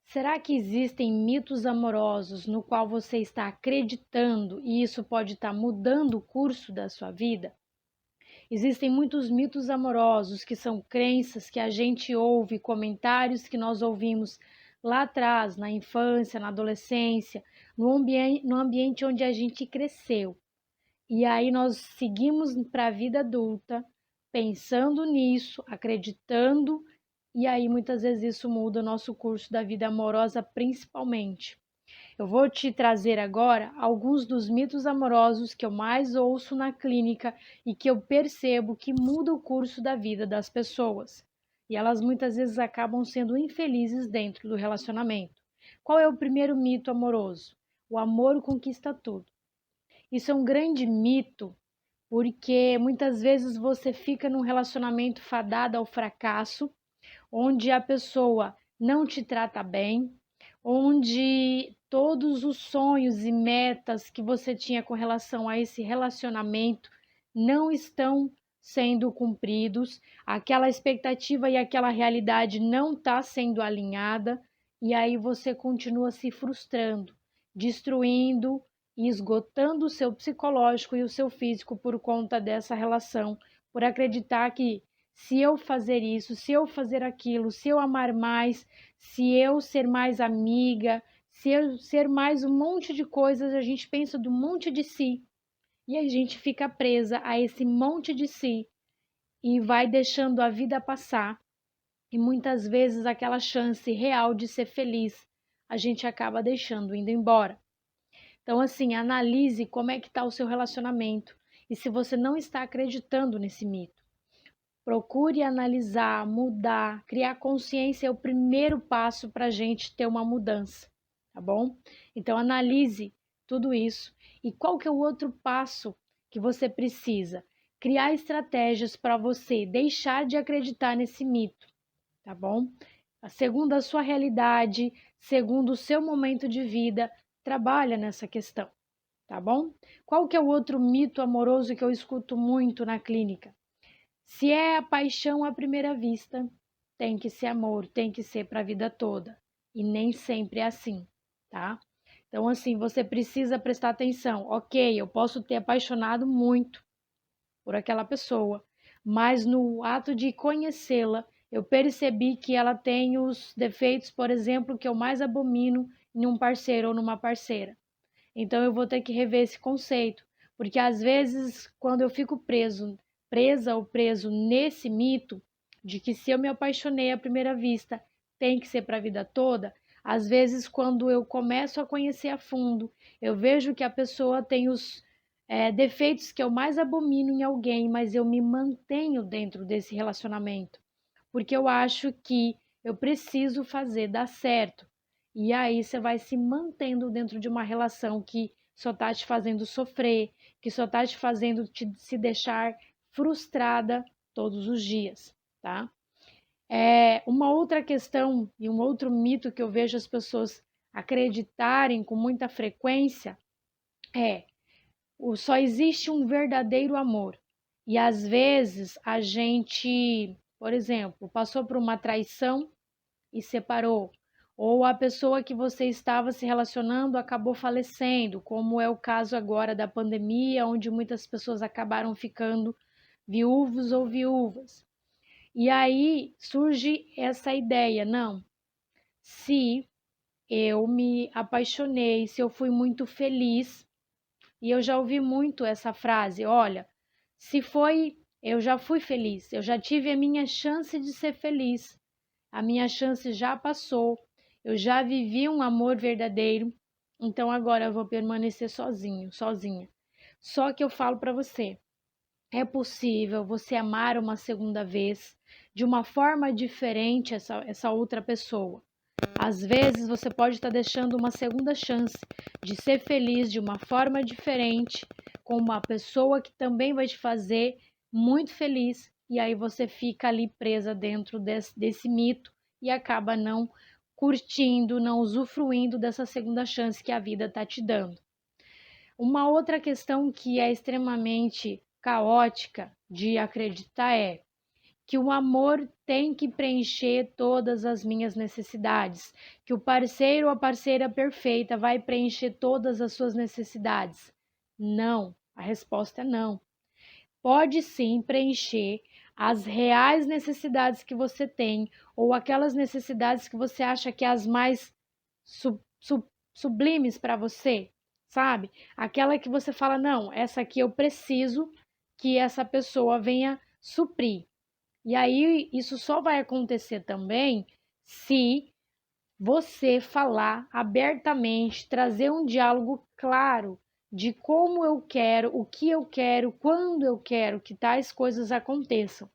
Será que existem mitos amorosos no qual você está acreditando e isso pode estar mudando o curso da sua vida? Existem muitos mitos amorosos que são crenças que a gente ouve, comentários que nós ouvimos lá atrás, na infância, na adolescência, no ambiente onde a gente cresceu. E aí nós seguimos para a vida adulta pensando nisso, acreditando, e aí muitas vezes isso muda o nosso curso da vida amorosa, principalmente. Eu vou te trazer agora alguns dos mitos amorosos que eu mais ouço na clínica e que eu percebo que muda o curso da vida das pessoas. E elas muitas vezes acabam sendo infelizes dentro do relacionamento. Qual é o primeiro mito amoroso? O amor conquista tudo. Isso é um grande mito, porque muitas vezes você fica num relacionamento fadado ao fracasso, onde a pessoa não te trata bem, onde todos os sonhos e metas que você tinha com relação a esse relacionamento não estão sendo cumpridos, aquela expectativa e aquela realidade não está sendo alinhada, e aí você continua se frustrando, destruindo e esgotando o seu psicológico e o seu físico por conta dessa relação, por acreditar que se eu fazer isso, se eu fazer aquilo, se eu amar mais, se eu ser mais amiga, se eu ser mais um monte de coisas, a gente pensa de um monte de si e a gente fica presa a esse monte de si e vai deixando a vida passar e muitas vezes aquela chance real de ser feliz a gente acaba deixando, indo embora. Então, assim, analise como é que está o seu relacionamento e se você não está acreditando nesse mito. Procure analisar, mudar, criar consciência é o primeiro passo para a gente ter uma mudança, tá bom? Então analise tudo isso. E qual que é o outro passo que você precisa? Criar estratégias para você deixar de acreditar nesse mito, tá bom? Segundo a sua realidade, segundo o seu momento de vida, trabalha nessa questão, tá bom? Qual que é o outro mito amoroso que eu escuto muito na clínica? Se é a paixão à primeira vista, tem que ser amor, tem que ser para a vida toda. E nem sempre é assim, tá? Então, assim, você precisa prestar atenção. Ok, eu posso ter apaixonado muito por aquela pessoa, mas no ato de conhecê-la, eu percebi que ela tem os defeitos, por exemplo, que eu mais abomino em um parceiro ou numa parceira. Então eu vou ter que rever esse conceito, porque às vezes quando eu fico presa ou preso nesse mito de que se eu me apaixonei à primeira vista, tem que ser para a vida toda, às vezes quando eu começo a conhecer a fundo, eu vejo que a pessoa tem os defeitos que eu mais abomino em alguém, mas eu me mantenho dentro desse relacionamento, porque eu acho que eu preciso fazer dar certo. E aí você vai se mantendo dentro de uma relação que só está te fazendo sofrer, que só está te fazendo se deixar frustrada todos os dias, tá? Uma outra questão e um outro mito que eu vejo as pessoas acreditarem com muita frequência é só existe um verdadeiro amor. E às vezes a gente, por exemplo, passou por uma traição e separou, ou a pessoa que você estava se relacionando acabou falecendo, como é o caso agora da pandemia, onde muitas pessoas acabaram ficando viúvos ou viúvas. E aí surge essa ideia, não, se eu me apaixonei, se eu fui muito feliz, e eu já ouvi muito essa frase, olha, se foi, eu já fui feliz, eu já tive a minha chance de ser feliz, a minha chance já passou, eu já vivi um amor verdadeiro, então agora eu vou permanecer sozinho, sozinha. Só que eu falo para você, é possível você amar uma segunda vez de uma forma diferente essa outra pessoa. Às vezes você pode estar deixando uma segunda chance de ser feliz de uma forma diferente, com uma pessoa que também vai te fazer muito feliz, e aí você fica ali presa dentro desse mito e acaba não curtindo, não usufruindo dessa segunda chance que a vida está te dando. Uma outra questão que é extremamente caótica de acreditar é que o amor tem que preencher todas as minhas necessidades, que o parceiro ou a parceira perfeita vai preencher todas as suas necessidades. Não, a resposta é não. Pode sim preencher as reais necessidades que você tem, ou aquelas necessidades que você acha que é as mais sublimes para você, sabe? Aquela que você fala, não, essa aqui eu preciso que essa pessoa venha suprir. E aí isso só vai acontecer também se você falar abertamente, trazer um diálogo claro de como eu quero, o que eu quero, quando eu quero que tais coisas aconteçam,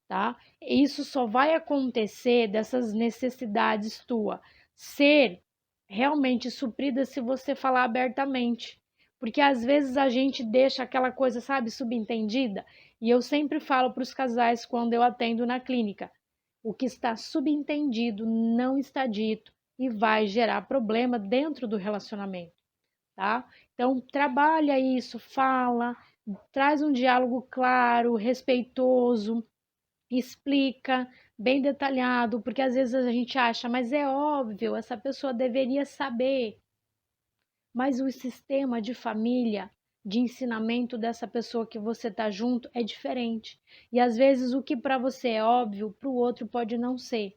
tá? Isso só vai acontecer dessas necessidades tua ser realmente suprida se você falar abertamente. Porque às vezes a gente deixa aquela coisa, sabe, subentendida. E eu sempre falo para os casais quando eu atendo na clínica: o que está subentendido não está dito e vai gerar problema dentro do relacionamento, tá? Então, trabalha isso, fala, traz um diálogo claro, respeitoso, explica bem detalhado, porque às vezes a gente acha, mas é óbvio, essa pessoa deveria saber. Mas o sistema de família, de ensinamento dessa pessoa que você está junto é diferente. E às vezes o que para você é óbvio, para o outro pode não ser.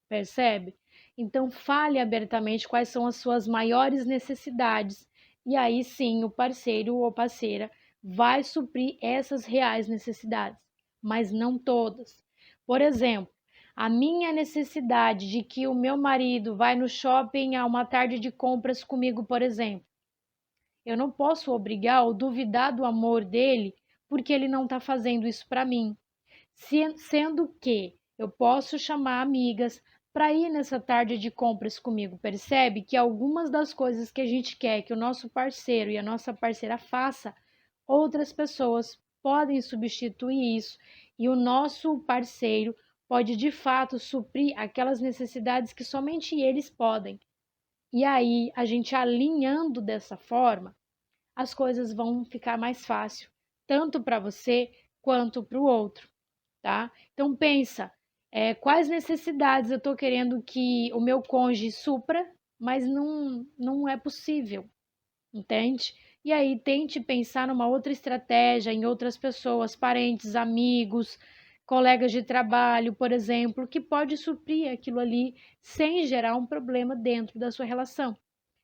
Percebe? Então fale abertamente quais são as suas maiores necessidades. E aí sim, o parceiro ou parceira vai suprir essas reais necessidades, mas não todas. Por exemplo, a minha necessidade de que o meu marido vai no shopping a uma tarde de compras comigo, por exemplo. Eu não posso obrigar ou duvidar do amor dele porque ele não está fazendo isso para mim. Sendo que eu posso chamar amigas para ir nessa tarde de compras comigo. Percebe que algumas das coisas que a gente quer que o nosso parceiro e a nossa parceira faça, outras pessoas podem substituir isso e o nosso parceiro pode de fato suprir aquelas necessidades que somente eles podem. E aí, a gente alinhando dessa forma, as coisas vão ficar mais fácil, tanto para você quanto para o outro, tá? Então pensa, quais necessidades eu estou querendo que o meu cônjuge supra, mas não é possível, entende? E aí tente pensar numa outra estratégia, em outras pessoas, parentes, amigos, colegas de trabalho, por exemplo, que pode suprir aquilo ali sem gerar um problema dentro da sua relação.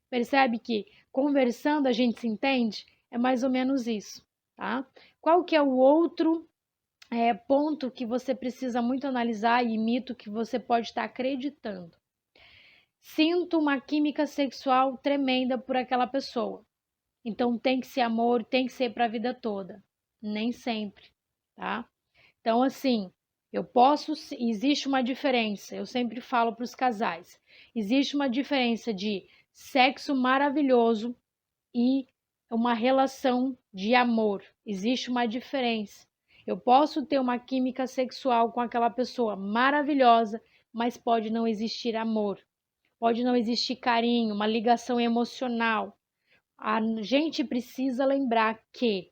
Percebe que conversando a gente se entende? É mais ou menos isso, tá? Qual que é o outro ponto que você precisa muito analisar e mito que você pode estar acreditando? Sinto uma química sexual tremenda por aquela pessoa. Então tem que ser amor, tem que ser para a vida toda. Nem sempre, tá? Então assim, existe uma diferença, eu sempre falo para os casais. Existe uma diferença de sexo maravilhoso e uma relação de amor. Existe uma diferença. Eu posso ter uma química sexual com aquela pessoa maravilhosa, mas pode não existir amor, pode não existir carinho, uma ligação emocional. A gente precisa lembrar que,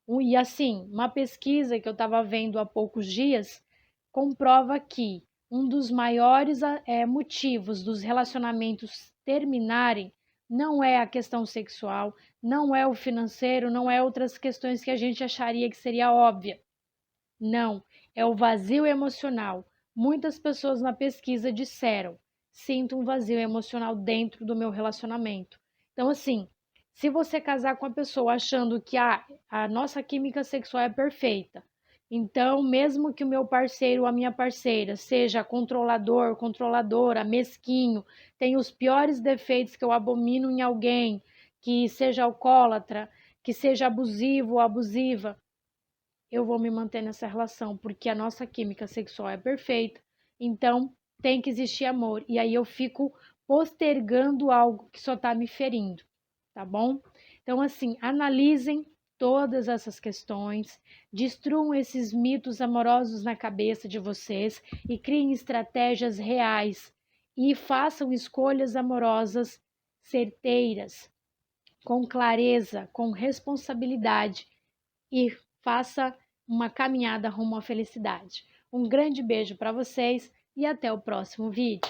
e assim, uma pesquisa que eu estava vendo há poucos dias comprova que um dos maiores motivos dos relacionamentos terminarem não é a questão sexual, não é o financeiro, não é outras questões que a gente acharia que seria óbvia. Não, é o vazio emocional. Muitas pessoas na pesquisa disseram: sinto um vazio emocional dentro do meu relacionamento. Então, assim, se você casar com a pessoa achando que a nossa química sexual é perfeita, então, mesmo que o meu parceiro ou a minha parceira seja controlador, controladora, mesquinho, tenha os piores defeitos que eu abomino em alguém, que seja alcoólatra, que seja abusivo ou abusiva, eu vou me manter nessa relação, porque a nossa química sexual é perfeita, então tem que existir amor. E aí eu fico postergando algo que só está me ferindo, tá bom? Então, assim, analisem todas essas questões, destruam esses mitos amorosos na cabeça de vocês e criem estratégias reais e façam escolhas amorosas certeiras, com clareza, com responsabilidade e faça uma caminhada rumo à felicidade. Um grande beijo para vocês e até o próximo vídeo.